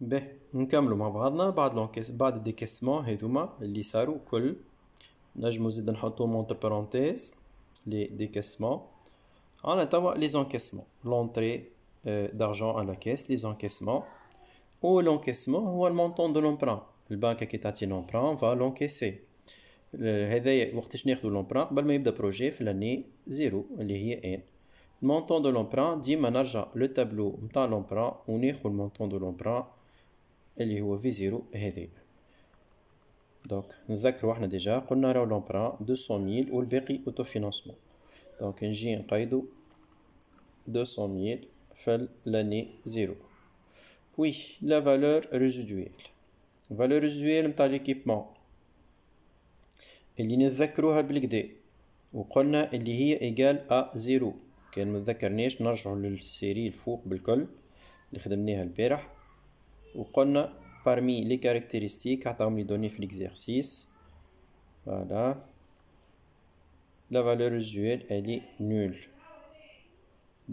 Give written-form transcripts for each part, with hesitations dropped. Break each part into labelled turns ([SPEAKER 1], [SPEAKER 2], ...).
[SPEAKER 1] به نكملوا مع بعضنا بعد الديكاسمون هذوما اللي صاروا كل نجمو زيد نحطوهم اونتر بارونتيز لي ديكاسمون. عنا توا لي زونكاسمون لونطري d'argent à la caisse, les encaissements. Ou l'encaissement هو المونطون دو لومبران. البنكة كي تعطي لومبران فا لونكيسي. هذايا وقتاش ناخدو لومبران قبل ما يبدا بروجي في لاني زيرو اللي هي ان. المونطون دو لومبران ديما نرجع لو تابلو نتاع لومبران وناخد المونطون دو لومبران اللي هو في زيرو هذايا. دونك نذكرو احنا ديجا قلنا راهو لومبران 200,000 والباقي اوتو فينانسمون. دونك نجي نقيدو 200,000 في l'année 0. Puis la valeur résiduelle. Valeur résiduelle نتاع l'équipement اللي نتذكروها بالكدا وقلنا اللي هي إيجال أ 0. كان متذكرناش نرجعو للسيري الفوق بالكل اللي خدمناها البارح وقلنا parmi les caractéristiques عطاهم لي دوني في l'exercice. Voilà. La valeur résiduelle elle est nulle.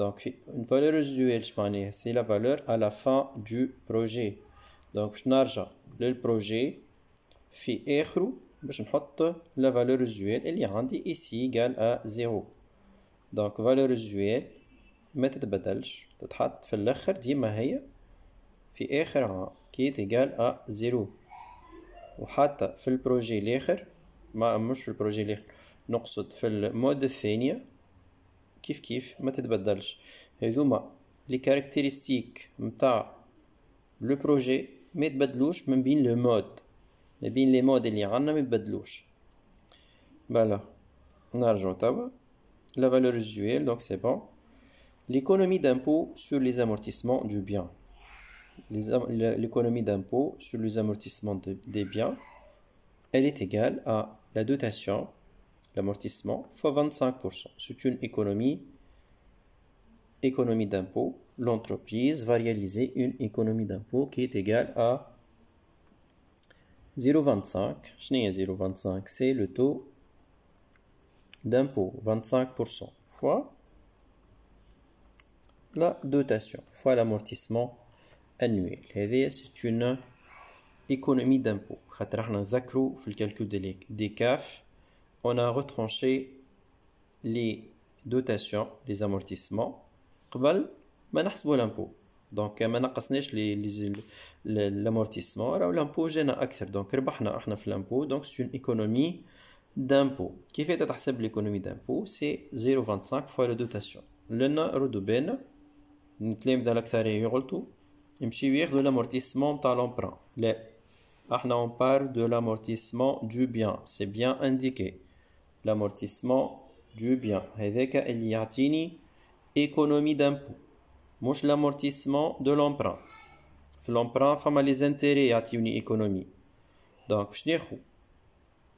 [SPEAKER 1] Donc, une valeur résiduelle, c'est la valeur à la fin du projet. Donc, je نرجع للprojet في آخره باش نحط la valeur résiduelle اللي عندي ici égale à 0. Donc, valeur résiduelle ما تتبدلش تتحط في الآخر ديما هي في آخر عام qui est égale à 0. وحتى في البروجي الآخر مش في البروجي الآخر نقصد في المود الثانية كيف ما تتبدلش. هذوما لي كاركتيرستيك نتاع لو بروجي ما يتبدلوش من بين لو مود ما بين لي مود اللي عندنا ما يتبدلوش. فوالا نرجعو توا la valeur résiduelle donc c'est bon. L'économie d'impôt sur les amortissements du bien. L'économie d'impôt sur les amortissements des biens elle est égale à la dotation l'amortissement fois 25%. C'est une économie d'impôt. L'entreprise va réaliser une économie d'impôt qui est égale à 0,25. Je n'ai 0,25. C'est le taux d'impôt, 25%, fois la dotation, fois l'amortissement annuel. C'est une économie d'impôt. في الكالكول des CAF on a retranché les dotations, les amortissements قبل ما نحسبوا l'impôt. Donc ما نقصناش l'amortissement راهو l'impôt جانا أكثر. Donc ربحنا احنا في l'impôt. Donc c'est une économie d'impôt. كيف تتحسب l'économie d'impôt؟ C'est 0,25 fois la dotation. لنا ردوا بالنا التلامذة الأكثرية يغلطوا يمشيو ياخذوا l'amortissement تاع l'emprunt. لا احنا on parle de l'amortissement du bien. C'est bien indiqué. L'amortissement du bien هذاك اللي يعطيني économie d'impôt مش l'amortissement de l'emprunt. في l'emprunt فما les intérêts يعطيوني économie. Donc باش ناخذ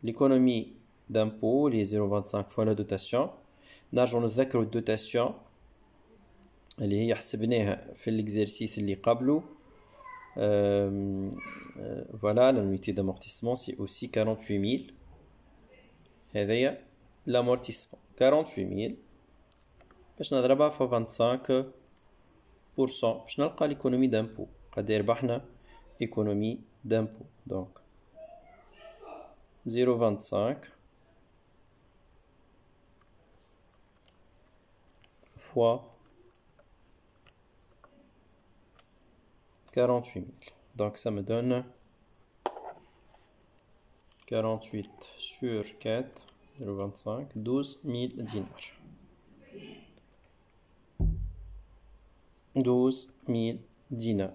[SPEAKER 1] l'économie d'impôt les 0,25 fois la dotation. نرجعو نتذكرو الدوتاسيون اللي هي حسبناها في l'exercice اللي قبله. Voilà l'unité d'amortissement c'est aussi 48,000. هذايا l'amortissement 48,000 باش نضربها في 25% باش نلقى l'économie d'impôt. قد ربحنا économie d'impôt. Donc 0,25 fois 48,000. Donc ça me donne 48 sur 4, 0,25, 12,000 dinars. 12,000 dinars.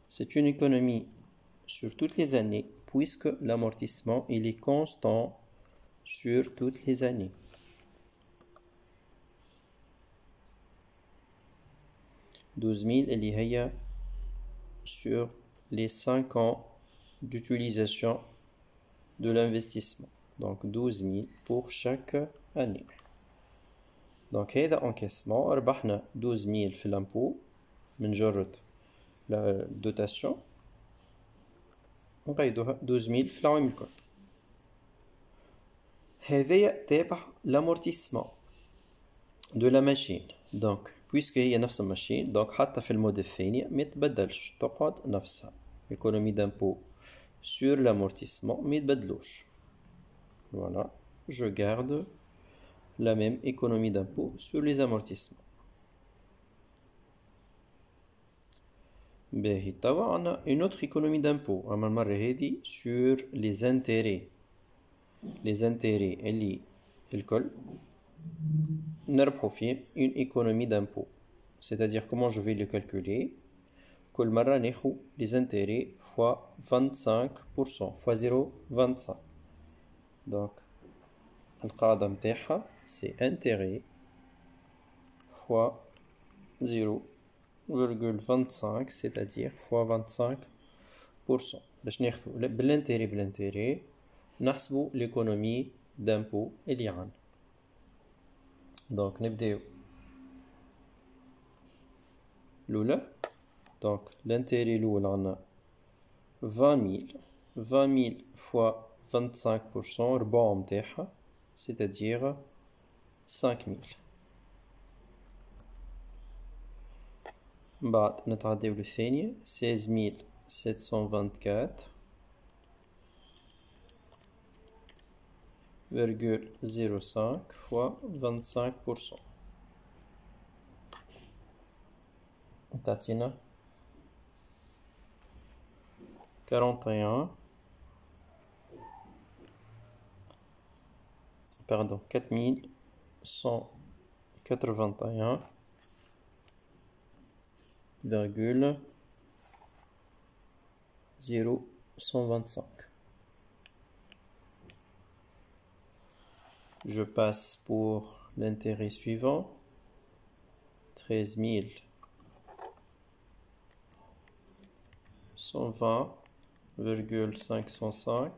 [SPEAKER 1] C'est une économie sur toutes les années puisque l'amortissement il est constant sur toutes les années. اللي هي sur les 5 ans d'utilisation de l'investissement. Donc 12,000 pour chaque année. Donc هذا encaissement ربحنا 12,000 في l'impôt من جرة la dotation نقيدوها 12,000 في العام الكل. هذايا تابع l'amortissement de la machine. Donc بويسك هي نفس الماشين دونك حتى في المود الثاني ما يتبدلش تقعد نفسها économie d'impôt sur l'amortissement ما يتبدلوش. Voilà, je garde la même économie d'impôt sur les amortissements. باهي توا عنا une autre économie d'impôt أما المرة هذه sur les intérêts. les intérêts اللي الكل نربحو فيه une économie d'impôt. C'est-à-dire comment je vais le calculer. كل مرة ناخو les intérêts fois 25% fois 0,25. donc القاعدة متاعها c'est intérêt fois 0,25 c'est-à-dire fois 25%. باش ناخدو بالانتيري نحسبو l'économie d'impôt اللي عندنا. donc نبداو الأولى. donc l'intérêt الأول عندنا 20 000 fois 25% ربع متاعها c'est-à-dire 5000. بعد نتعداو للثانية 16724,05 fois 25%. تعطينا 4125. Je passe pour l'intérêt suivant 13120,505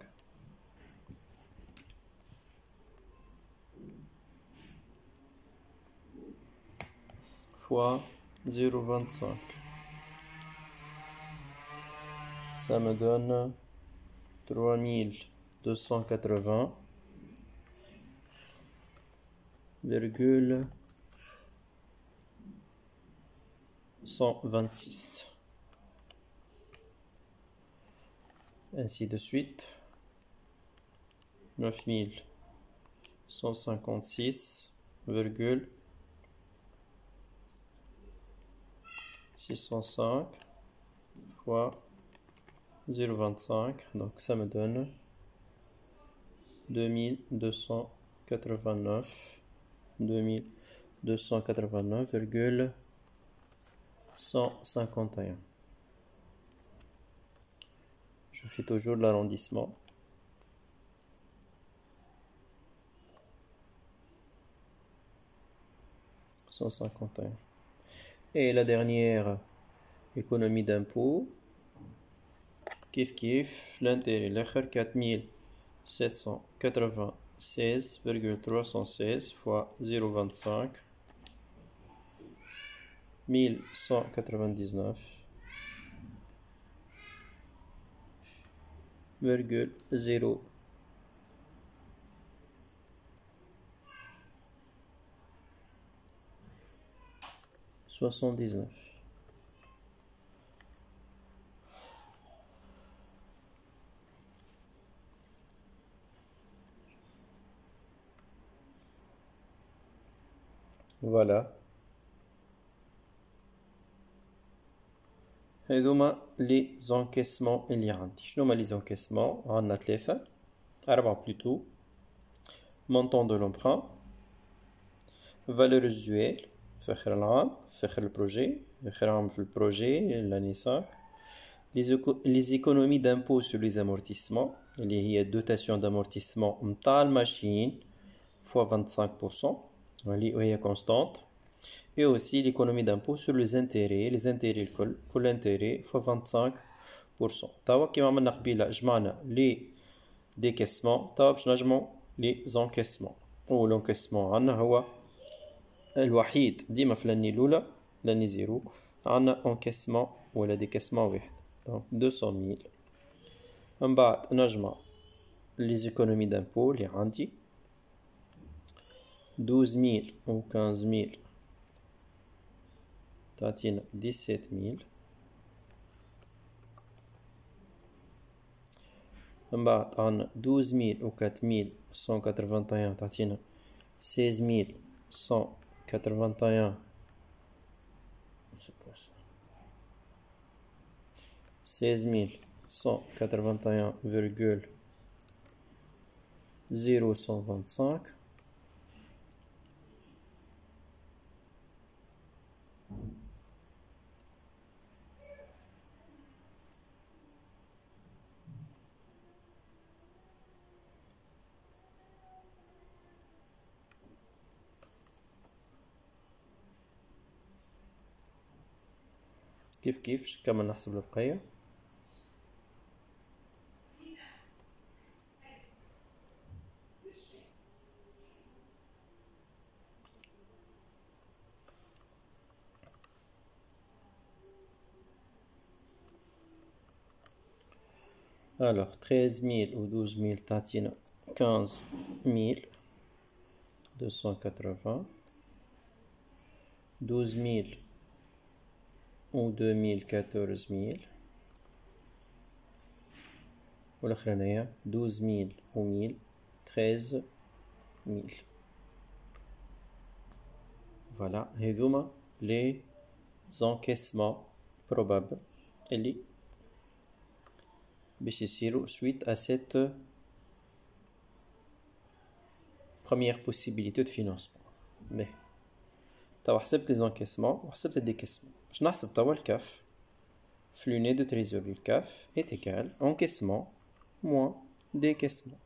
[SPEAKER 1] fois 0,25. ça me donne 3280,126. ainsi de suite 9156,605 fois 0,25. donc ça me donne 2289,151. je fais toujours l'arrondissement. Et la dernière économie d'impôt كيف l'intérêt الآخر 4796,316 fois 0,25 1199,0 79. Voilà. هذوما لي زونكيسمون اللي عندي. شنو هما لي زونكيسمون؟ عندنا 4 plutôt. montant de l'emprunt, valeur résiduelle في آخر العام في آخر البروجي آخر عام في البروجي l'année 5. les économies d'impôt sur les amortissements اللي هي dotation d'amortissement متاع الماشين fois 25% وهي constante. et aussi l'économie d'impôt sur les intérêts كل intérêt fois 25%. توا كيما عملنا قبيله جمعنا لي décaissements توا باش نجمعو لي زونكيسمون. والانكيسمون عندنا هو الوحيد ديما في لاني الاولى لاني زيرو عندنا انكيسمون ولا ديكيسمون واحد دونك 200,000. من بعد نجمع لي زيكونومي دامبو اللي عندي 12,000 و 15,000 تعطينا 17000. من بعد عندنا 12000 و 4181 تعطينا 16181. 16181,0125. كيف باش نكمل نحسب البقية. alors 13000 و 12000 تعطينا 15280. 12000 و 2000 14000. والأخرانية 12000 و 1000 13000. فوالا هذوما لي زانكيسمون بروبابل اللي باش يصيروا suite à cette première possibilité de financement. باهي توا حسبت لي زانكيسمون وحسبت الديكيسمون. باش نحسب توا الكاف. flux net de trésorerie CAF est égal encaissement moins décaissement.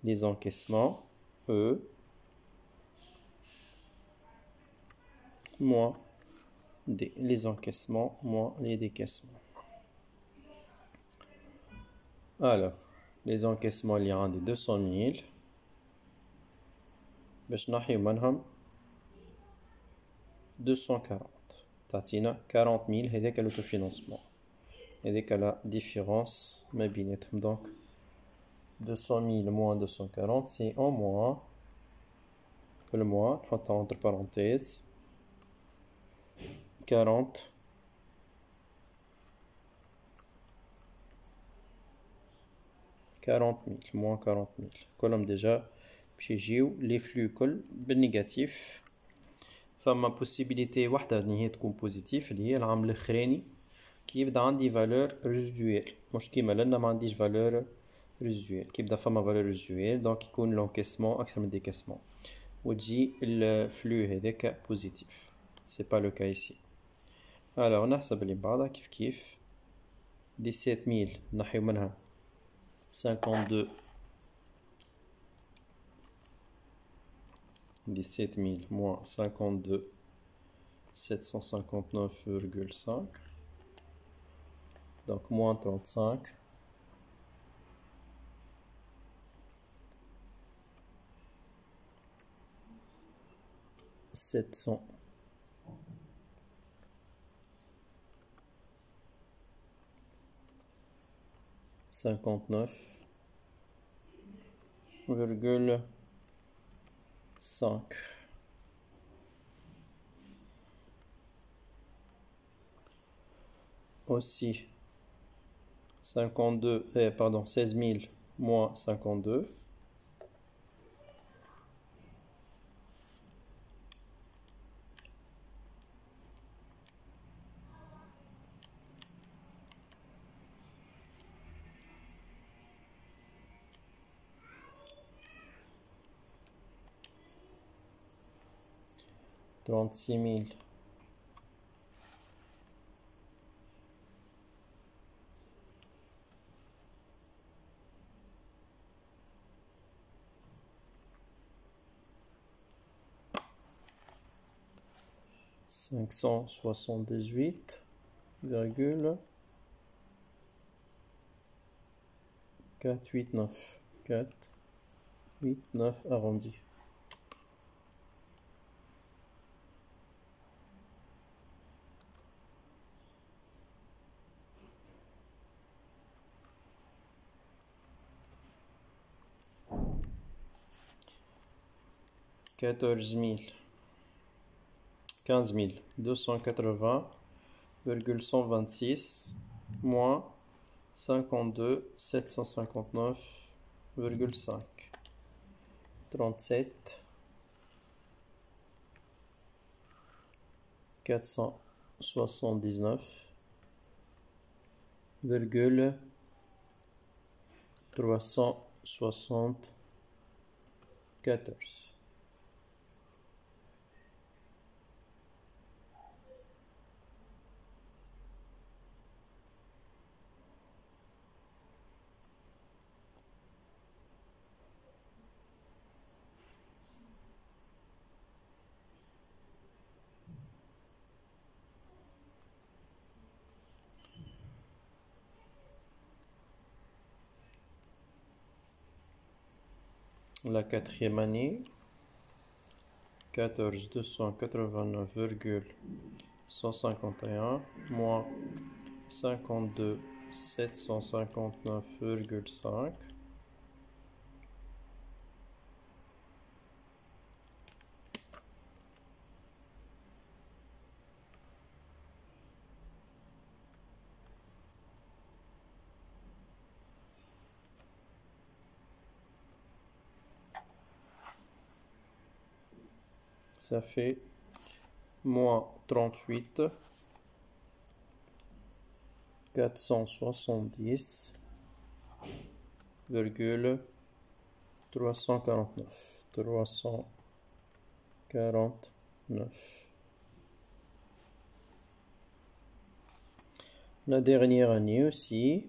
[SPEAKER 1] Les encaissements E moins les encaissements moins les décaissements. Alors les encaissements il y a des 200 000 باش نحيو منهم 240 تعطينا 40 000. هذاك l'autofinancement. هذاك la différence ما بيناتهم. donc 200 000 moins 240 c'est en moins. le moins نحطها entre parenthèses 40 000 moins 40 000 كلهم ديجا باش يجيو لي فلو كل بالنيجاتيف. فما بوسيبيليتي واحدة اللي هي تكون بوزيتيف اللي هي العام الاخراني كي يبدا عندي فالور ريزيدويل مش كيما لنا ما عنديش فالور ريزيدويل. كي يبدا فما فالور ريزيدويل دونك يكون لونكيسمون اكثر من ديكيسمون وتجي الفلو هذاك بوزيتيف. سي با لو كا ايسي. الوغ نحسب اللي بعدها كيف 17000 نحيو منها 52 17000 moins 52 759,5 donc moins 35 700 59,5 aussi 16 000 moins 52 36 000 578,489 arrondi. 15 280,126 moins 52 759,5 37 479,374. La quatrième année, 14 289,151 moins 52 759,5 ça fait moins 38 470,349. La dernière année aussi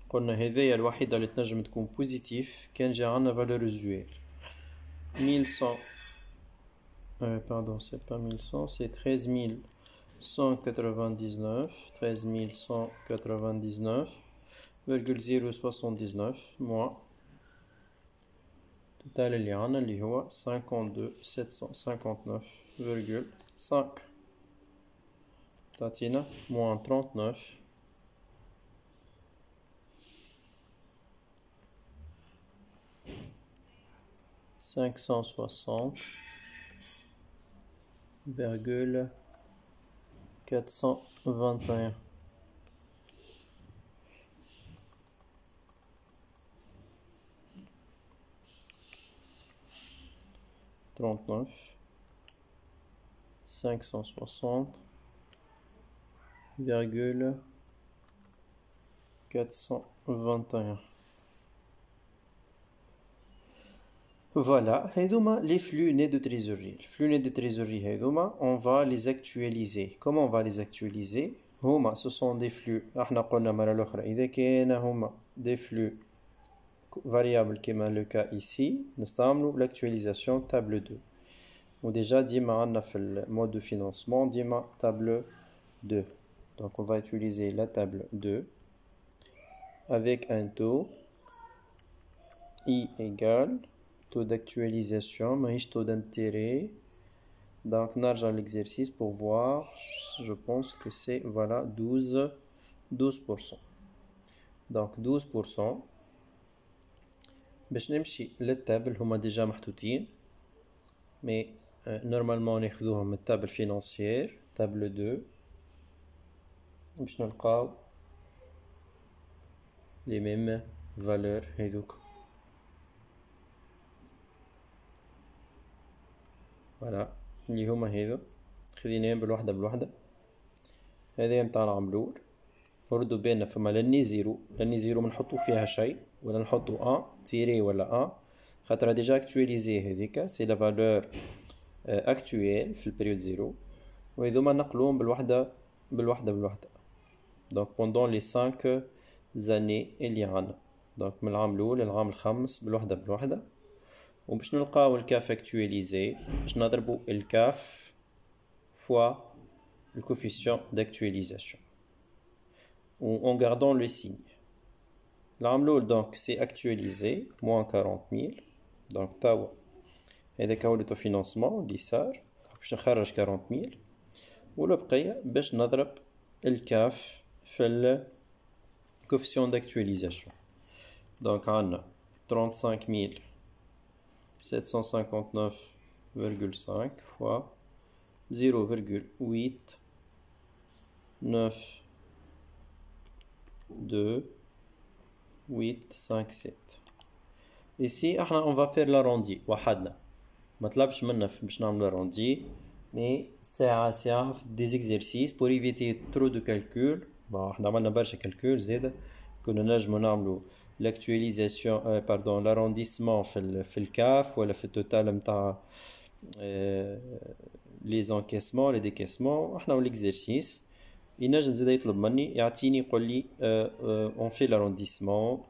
[SPEAKER 1] قلنا هذه الوحيدة اللي تنجم تكون بوزيتيف كان جا عنا valeur usuelle 1100 pardon c'est pas 1100 c'est 13199,079 moins total اللي عنا اللي هو 52 759,5 تعطينا moins 39 560,421 39 560,421. Voilà, les flux nets de trésorerie. Les flux nets de trésorerie, on va les actualiser. Comment on va les actualiser? Ce sont des flux. Des flux variables comme le cas ici. Nous l'actualisation table 2. Ou déjà, on a fait le mode de financement, table 2. Donc, on va utiliser la table 2 avec un taux I égale taux d'actualisation, taux d'intérêt. Donc, on a l'exercice pour voir. Je pense que c'est voilà 12%. Donc 12%. باش نمشي للتابل هما déjà محطوطين. Mais normalement ناخذوهم من التابل financière table 2 باش نلقاو les mêmes valeurs هذوك. فوالا اللي هما هذو خذيناهم بالوحدة هذه متاع العملول. نردو بالنا فما لاني زيرو منحطو فيها شيء ولا نحطو ان تيري ولا ان خاطر ديجا اكتواليزي هذيك سي لا فالور اكتويل في البريود زيرو وهذوما نقلوهم بالوحدة دونك بوندون لي 5 زاني اللي عنا دونك من العام الاول للعام الخامس بالوحدة وباش نلقاو الكاف اكتواليزي باش نضربو الكاف فوا le coefficient d'actualisation en gardant le signe. L'amloul donc c'est actualisé moins 40 000 donc tawa هذاك هو l'autofinancement اللي صار باش نخرج 40 000 والبقية باش نضرب الكاف في ال coefficient d'actualisation donc عندنا 35 759,5 fois 0,8 9 2 8 5 7. Ici on va faire l'arrondi وحدنا ما طلبش منا باش نعمل l'arrondi mais ساعة des exercices pour éviter trop de calculs. bon احنا عملنا برشا calculs زادا كنا نجمو نعملو l'actualisation pardon l'arrondissement في الكاف ولا في التوتال متاع les encaissements les décaissements. احنا l'exercice ينجم زادا يطلب مني يعطيني يقول لي on fait l'arrondissement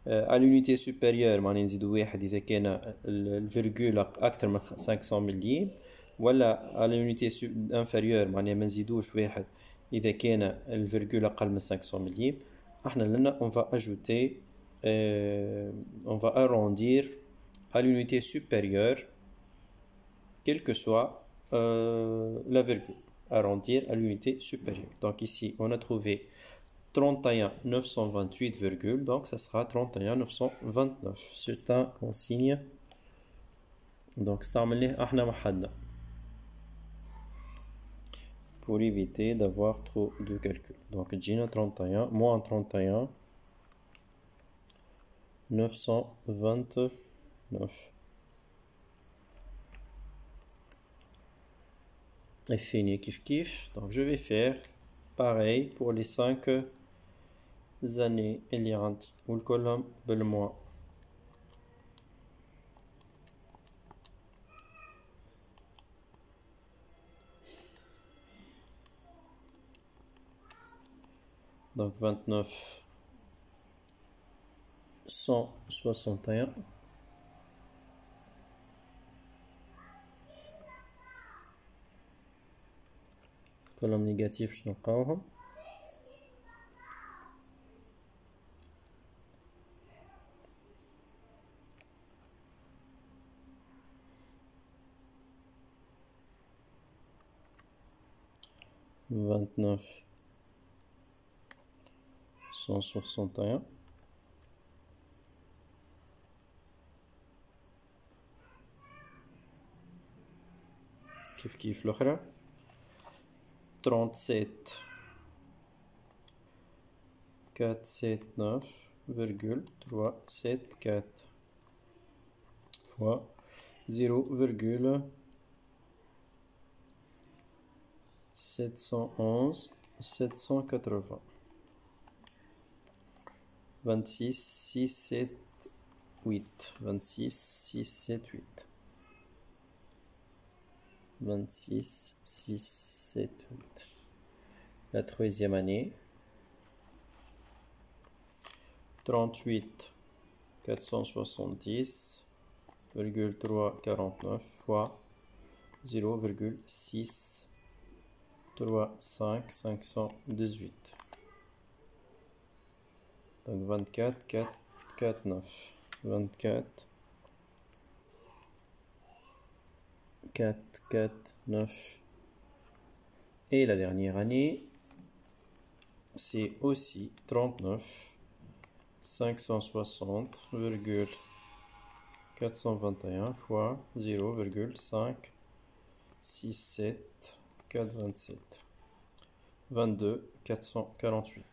[SPEAKER 1] à l'unité supérieure معناها نزيدو واحد إذا كان الفيرجول أكثر من 500 مليم ولا à l'unité inférieure معناها ما نزيدوش واحد إذا كان الفيرجول أقل من 500 مليم. احنا لنا on va ajouter on va arrondir à l'unité supérieure quelle que soit la virgule, arrondir à l'unité supérieure. Donc ici on a trouvé 31 928 virgule, donc ça sera 31 929. C'est un consigne. Donc استعملناه احنا وحدنا pour éviter d'avoir trop de calculs. Donc تجينا 31 moins 31 929. Et fini kiff kiff. Donc je vais faire pareil pour les 5 années éliantes ou le colonne le mois. Donc 29 161 colonne négative je نلقاوهم 29 161 كيف الأخرى 37 479,374 fois 0,711 780 26 6 7 8 26 6 7 8 26 6 7 8. La troisième année 38 470,349 fois 0,6 35 518. Donc 24 4 4 9 24 4 4 9. Et la dernière année c'est aussi 39 560,421 fois 0,5 6 7 4 27 22 448.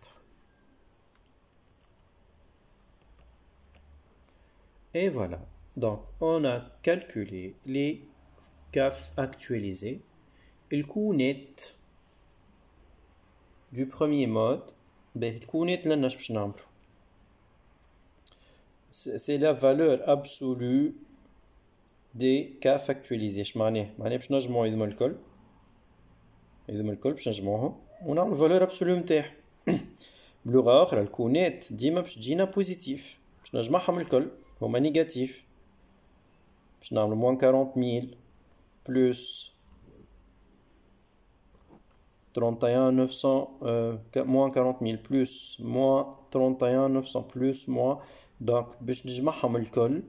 [SPEAKER 1] Et voilà, donc on a calculé les CAF actualisés. Le coût net du premier mode, le coût net c'est la valeur absolue des CAF actualisés. معناه باش نجمعو يدهم الكل باش نجمعوهم ونعملو الفالور ابسولو نتاعهم. بلغة أخرى الكو نت ديما باش تجينا بوزيتيف باش نجمعهم الكل هما نيجاتيف باش نعملو موان 40,000 بلس 31 900 moins 40,000 plus moins 31 900 plus moins. donc باش نجمعهم الكل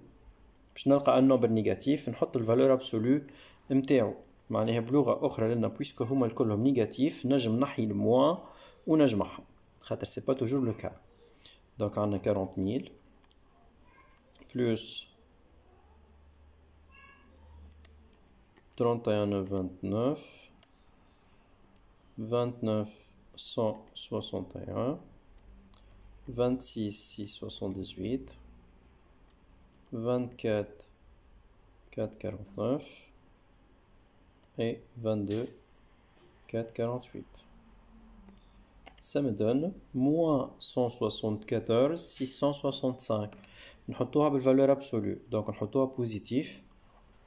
[SPEAKER 1] باش نلقى ان نمبر نيجاتيف نحط الفالور ابسولو نتاعو. معناها بلغة أخرى لنا بويسكو هما الكلهم نيجاتيف نجم نحي الموان ونجمعهم خاطر سي با توجور لو كا. دونك عندنا 40,000 بلس 31,29, 29,161, 26,678, 24,449 et 22,448. Ça me donne moins 174,665. نحطوها بالvaleur absolue. Donc نحطوها positif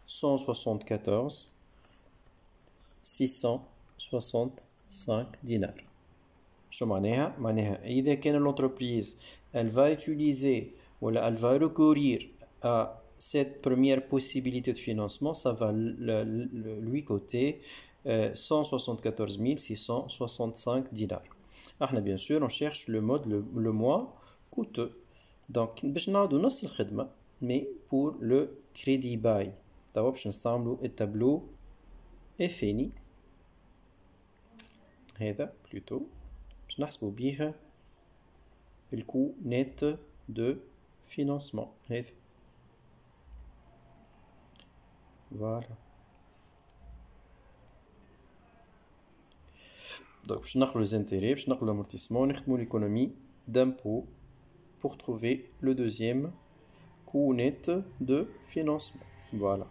[SPEAKER 1] 174,665 dinars. شو معناها؟ معناها إذا كان l'entreprise elle va utiliser ou elle va recourir à cette première possibilité de financement, ça va lui coûter 174 665 dinars. Bien sûr, on cherche le mode le moins coûteux. Donc, باش نعاودو نفس الخدمة mais pour le crédit bail. توا باش نستعملو التابلو الثاني هذا plutôt باش نحسبو بيها الكو نت دو فينانسمون هذا. Voilà. Donc, باش نقلو les intérêts, باش نقلو l'amortissement, نخدمو l'économie d'impôt pour trouver le deuxième coût net de financement. Voilà.